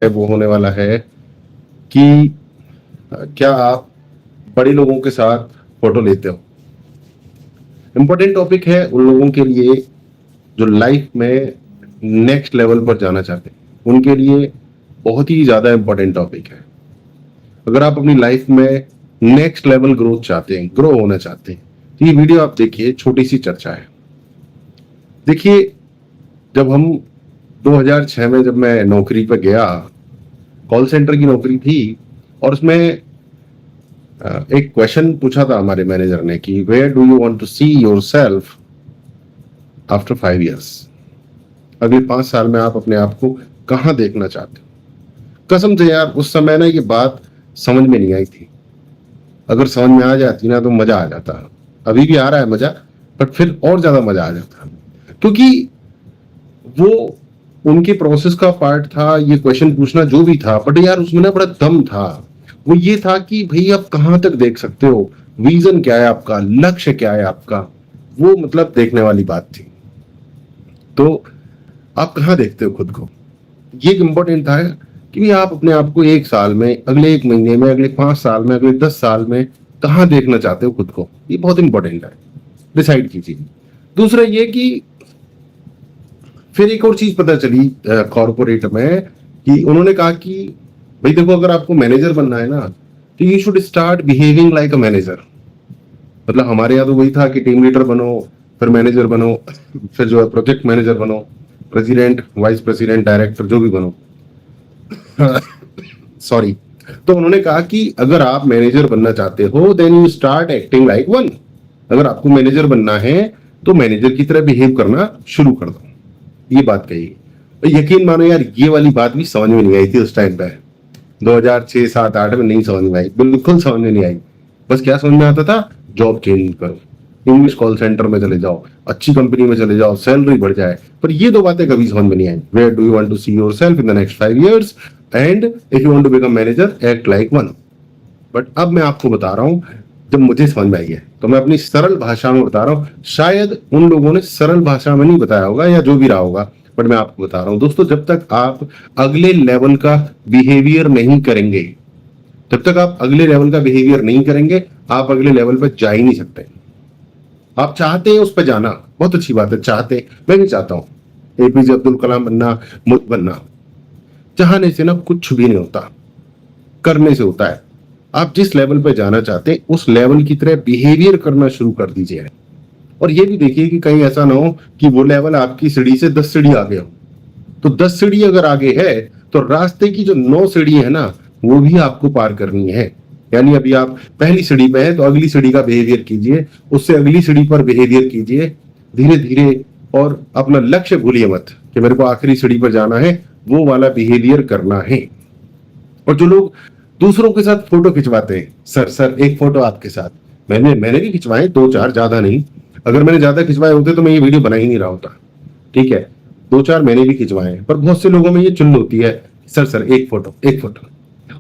वो होने वाला है कि क्या आप बड़े लोगों के साथ फोटो लेते हो। इम्पोर्टेंट टॉपिक है उन लोगों के लिए जो लाइफ में नेक्स्ट लेवल पर जाना चाहते हैं, उनके लिए बहुत ही ज्यादा इम्पोर्टेंट टॉपिक है। अगर आप अपनी लाइफ में नेक्स्ट लेवल ग्रोथ चाहते हैं, ग्रो होना चाहते हैं, तो ये वीडियो आप देखिए। छोटी सी चर्चा है। देखिए, जब हम 2006 में जब मैं नौकरी पर गया, कॉल सेंटर की नौकरी थी, और उसमें एक क्वेश्चन पूछा था हमारे मैनेजर ने कि where do you want to see yourself after 5 years. अगले 5 साल में आप अपने आप को कहां देखना चाहते हो। कसम से यार, उस समय ना ये बात समझ में नहीं आई थी। अगर समझ में आ जाती ना तो मजा आ जाता। अभी भी आ रहा है मजा, बट फिर और ज्यादा मजा आ जाता, क्योंकि वो उनके प्रोसेस का पार्ट था ये क्वेश्चन पूछना जो भी था। बट यार उसमें ना बड़ा दम था। वो ये था कि भाई आप कहां तक देख सकते हो, विजन क्या है आपका, लक्ष्य क्या है आपका, वो मतलब देखने वाली बात थी। तो आप कहां देखते हो खुद को, ये इंपॉर्टेंट था कि आप अपने आप को 1 साल में, अगले 1 महीने में, अगले 5 साल में, अगले 10 साल में कहां देखना चाहते हो खुद को। ये बहुत इंपॉर्टेंट है, डिसाइड कीजिए। दूसरा ये कि फिर एक और चीज पता चली कॉर्पोरेट में कि उन्होंने कहा कि भाई देखो, अगर आपको मैनेजर बनना है ना तो you should start behaving like a manager. मतलब हमारे यहाँ तो वही था कि टीम लीडर बनो, फिर मैनेजर बनो, फिर जो है प्रोजेक्ट मैनेजर बनो, प्रेसिडेंट, वाइस प्रेसिडेंट, डायरेक्टर, जो भी बनो। सॉरी। तो उन्होंने कहा कि अगर आप मैनेजर बनना चाहते हो then you start acting like one. अगर आपको मैनेजर बनना है तो मैनेजर की तरह बिहेव करना शुरू कर दो। ये बात कही। तो यकीन मानो यार, ये वाली बात भी समझ में नहीं आई थी उस टाइम पे। 2006, 7, 8 में नहीं समझ में आई, बिल्कुल समझ में नहीं आई। बस क्या समझ में आता था, जॉब चेंज करो, इंग्लिश कॉल सेंटर में चले जाओ, अच्छी कंपनी में चले जाओ, सैलरी बढ़ जाए। पर ये 2 बातें कभी समझ में नहीं आई। Where do you want to see yourself in the next 5 years and if you want to become manager, act like one. But अब मैं आपको बता रहा हूं, जब मुझे समझ में आई है तो मैं अपनी सरल भाषा में बता रहा हूं। शायद उन लोगों ने सरल भाषा में नहीं बताया होगा या जो भी रहा होगा, बट मैं आपको बता रहा हूं। दोस्तों, जब तक आप अगले लेवल का बिहेवियर नहीं करेंगे, जब तक आप अगले लेवल का बिहेवियर नहीं करेंगे, आप अगले लेवल पर जा ही नहीं सकते। आप चाहते हैं उस पर जाना, बहुत अच्छी बात है, चाहते, मैं भी चाहता हूं एपीजे अब्दुल कलाम बनना, मुझ बनना। चाहने से ना कुछ भी नहीं होता, करने से होता है। आप जिस लेवल पे जाना चाहते हैं उस लेवल की तरह बिहेवियर करना शुरू कर दीजिए। और ये भी देखिए कि कहीं ऐसा ना हो कि वो लेवल आपकी सीढ़ी से 10 सीढ़ी आगे हो। तो 10 सीढ़ी अगर आगे है तो रास्ते की जो 9 सीढ़ी है ना, वो भी आपको पार करनी है। यानी अभी आप पहली सीढ़ी पे है तो अगली सीढ़ी का बिहेवियर कीजिए, उससे अगली सीढ़ी पर बिहेवियर कीजिए, धीरे धीरे। और अपना लक्ष्य भूलिए मत कि मेरे को आखिरी सीढ़ी पर जाना है, वो वाला बिहेवियर करना है। और जो लोग दूसरों के साथ फोटो खिंचवाते हैं, सर एक फोटो आपके साथ, मैंने भी खिंचवाए 2-4, ज्यादा नहीं। अगर मैंने ज्यादा खिंचवाए होते तो मैं ये वीडियो बना ही नहीं रहा होता। ठीक है, 2-4 मैंने भी खिंचवाए हैं। पर बहुत से लोगों में ये चुल होती है, सर एक फोटो, एक फोटो।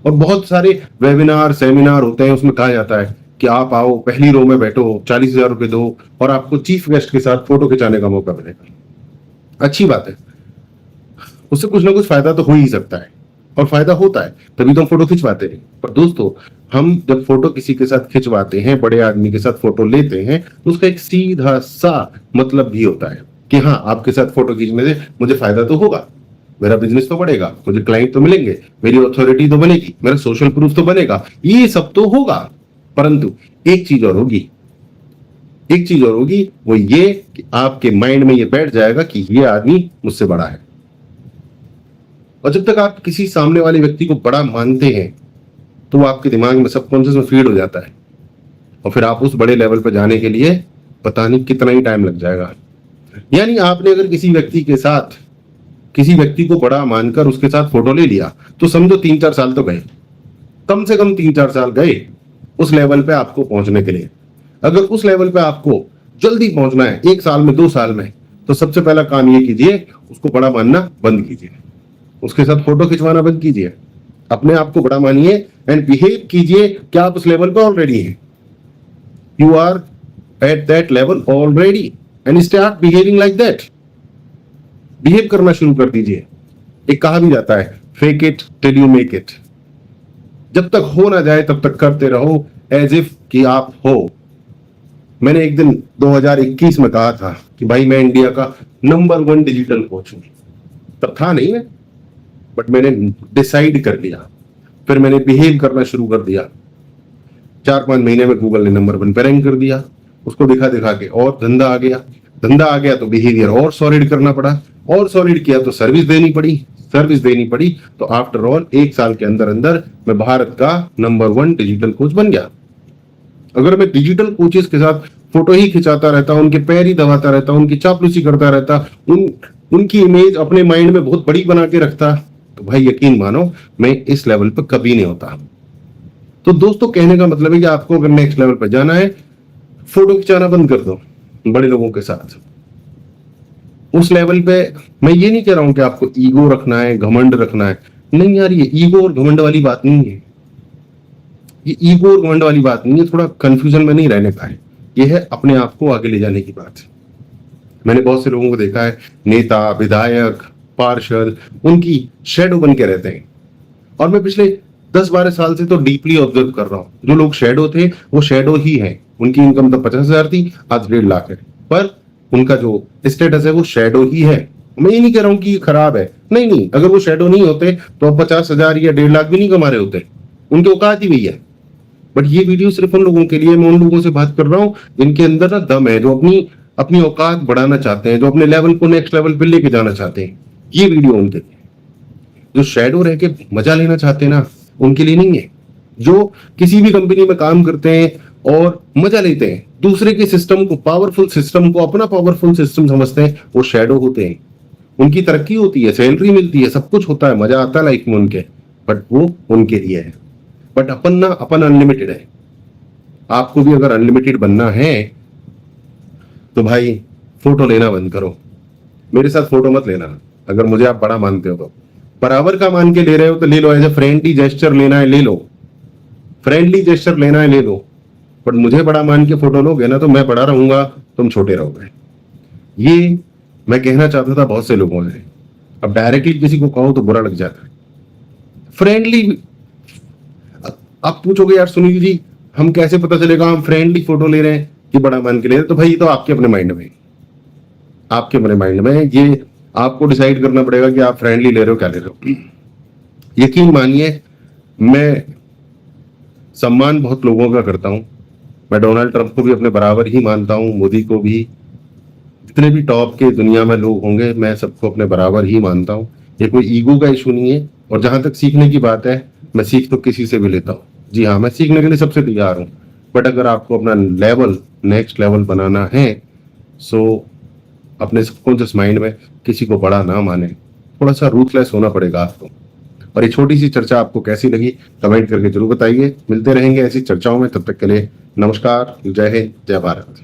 और बहुत सारे वेबिनार, सेमिनार होते हैं, उसमें कहा जाता है कि आप आओ, पहली रो में बैठो, 40,000 रुपए दो और आपको चीफ गेस्ट के साथ फोटो खिंचाने का मौका मिलेगा। अच्छी बात है, उससे कुछ ना कुछ फायदा तो हो ही सकता है, और फायदा होता है तभी तो हम फोटो खिंचवाते हैं। पर दोस्तों, हम जब फोटो किसी के साथ खिंचवाते हैं, बड़े आदमी के साथ फोटो लेते हैं, तो उसका एक सीधा सा मतलब भी होता है कि हाँ, आपके साथ फोटो खींचने से मुझे फायदा तो होगा, मेरा बिजनेस तो बढ़ेगा, मुझे क्लाइंट तो मिलेंगे, मेरी अथॉरिटी तो बनेगी, मेरा सोशल प्रूफ तो बनेगा, ये सब तो होगा। परंतु एक चीज और होगी, एक चीज और होगी, वो ये कि आपके माइंड में ये बैठ जाएगा कि ये आदमी मुझसे बड़ा है। और जब तक आप किसी सामने वाले व्यक्ति को बड़ा मानते हैं तो वो आपके दिमाग में, सबकॉन्शियस में फीड हो जाता है। और फिर आप उस बड़े लेवल पर जाने के लिए पता नहीं कितना ही टाइम लग जाएगा। यानी आपने अगर किसी व्यक्ति के साथ, किसी व्यक्ति को बड़ा मानकर उसके साथ फोटो ले लिया तो समझो 3-4 साल तो गए, कम से कम 3-4 साल गए उस लेवल पे आपको पहुंचने के लिए। अगर उस लेवल पे आपको जल्दी पहुंचना है, 1 साल में, 2 साल में, तो सबसे पहला काम ये कीजिए, उसको बड़ा मानना बंद कीजिए, उसके साथ फोटो खिंचवाना बंद कीजिए, अपने आप को बड़ा मानिए एंड बिहेव कीजिए कि आप उस लेवल पर ऑलरेडी हैं। You are at that level already and start behaving like that. Behave करना शुरू कर दीजिए। एक कहा भी जाता है, fake it till you make it. जब तक हो ना जाए तब तक करते रहो एज इफ कि आप हो। मैंने एक दिन 2021 में कहा था कि भाई मैं इंडिया का नंबर 1 डिजिटल कोच हूं। तब था नहीं मैं, बट मैंने डिसाइड कर लिया। फिर मैंने बिहेव करना शुरू कर दिया। 4-5 महीने में गूगल ने नंबर 1 पे रैंक कर दिया। उसको दिखा दिखा के और धंधा आ गया। धंधा आ गया तो बिहेवियर और सॉलिड करना पड़ा, और सॉलिड किया तो सर्विस देनी पड़ी। सर्विस देनी पड़ी तो आफ्टर ऑल 1 साल के अंदर अंदर मैं भारत का नंबर 1 डिजिटल कोच बन गया। अगर मैं डिजिटल कोचेस के साथ फोटो ही खिंचाता रहता, उनके पैर ही दबाता रहता, उनकी चापलूसी करता रहता, उनकी इमेज अपने माइंड में बहुत बड़ी बना के रखता, तो भाई यकीन मानो मैं इस लेवल पर कभी नहीं होता। तो दोस्तों कहने का मतलब है कि आपको अगर नेक्स्ट लेवल पर जाना है, फोटो खिंचाना बंद कर दो बड़े लोगों के साथ। उस लेवल पे मैं ये नहीं कह रहा हूं कि आपको ईगो रखना है, घमंड रखना है। नहीं यार, ये ईगो और घमंड वाली बात नहीं है। ये ईगो और घमंड वाली बात नहीं है, थोड़ा कंफ्यूजन में नहीं रहने का है। ये है अपने आप को आगे ले जाने की बात। मैंने बहुत से लोगों को देखा है, नेता, विधायक, पार्षद, उनकी शैडो बन के रहते हैं। और मैं पिछले 10-12 साल से तो डीपली ऑब्जर्व कर रहा हूं, जो लोग शैडो थे वो शैडो ही हैं। उनकी इनकम तो 50,000 थी, आज 1.5 लाख है, पर उनका जो स्टेटस है वो शैडो ही है। मैं ये नहीं कह रहा हूं कि खराब है, नहीं नहीं, अगर वो शैडो नहीं होते तो अब 50,000 या 1.5 लाख भी नहीं कमा रहे होते। उनके औकात ही वही है। बट ये वीडियो सिर्फ उन लोगों के लिए, मैं उन लोगों से बात कर रहा हूँ जिनके अंदर ना दम है, जो अपनी औकात बढ़ाना चाहते हैं, जो अपने लेवल को नेक्स्ट लेवल पे लेके जाना चाहते हैं। ये वीडियो उनके लिए। जो शैडो रह के मजा लेना चाहते हैं ना, उनके लिए नहीं है। जो किसी भी कंपनी में काम करते हैं और मजा लेते हैं, दूसरे के सिस्टम को, पावरफुल सिस्टम को अपना पावरफुल सिस्टम समझते हैं, वो शैडो होते हैं। उनकी तरक्की होती है, सैलरी मिलती है, सब कुछ होता है, मजा आता है लाइफ में उनके, बट वो उनके लिए है। बट अपन अनलिमिटेड है। आपको भी अगर अनलिमिटेड बनना है तो भाई फोटो लेना बंद करो। मेरे साथ फोटो मत लेना। अगर मुझे आप बड़ा मानते हो तो बराबर का मान के ले रहे हो तो ले लो, एज ए फ्रेंडली जेस्चर लेना है ले लो, फ्रेंडली जेस्चर लेना है ले लो। बट मुझे बड़ा मान के फोटो लोगे ना तो मैं बड़ा रहूंगा, तुम छोटे रहोगे। ये मैं कहना चाहता था बहुत से लोगों से। अब डायरेक्टली किसी को कहो तो बुरा लग जाता है। फ्रेंडली, आप पूछोगे यार सुनील जी हम कैसे पता चलेगा हम फ्रेंडली फोटो ले रहे हैं कि बड़ा मान के ले रहे हैं? तो भाई ये तो आपके अपने माइंड में, आपके अपने माइंड में ये आपको डिसाइड करना पड़ेगा कि आप फ्रेंडली ले रहे हो क्या ले रहे हो। यकीन मानिए मैं सम्मान बहुत लोगों का करता हूं। मैं डोनाल्ड ट्रंप को भी अपने बराबर ही मानता हूं, मोदी को भी, जितने भी टॉप के दुनिया में लोग होंगे मैं सबको अपने बराबर ही मानता हूं। ये कोई ईगो का इशू नहीं है। और जहां तक सीखने की बात है, मैं सीख तो किसी से भी लेता हूँ। जी हाँ, मैं सीखने के लिए सबसे तैयार हूँ। बट अगर आपको अपना लेवल नेक्स्ट लेवल बनाना है, सो अपने सबकॉन्शियस माइंड में किसी को बड़ा ना माने, थोड़ा सा रूथलेस होना पड़ेगा आपको। और ये छोटी सी चर्चा आपको कैसी लगी कमेंट करके जरूर बताइए। मिलते रहेंगे ऐसी चर्चाओं में, तब तक के लिए नमस्कार, जय हिंद, जय भारत।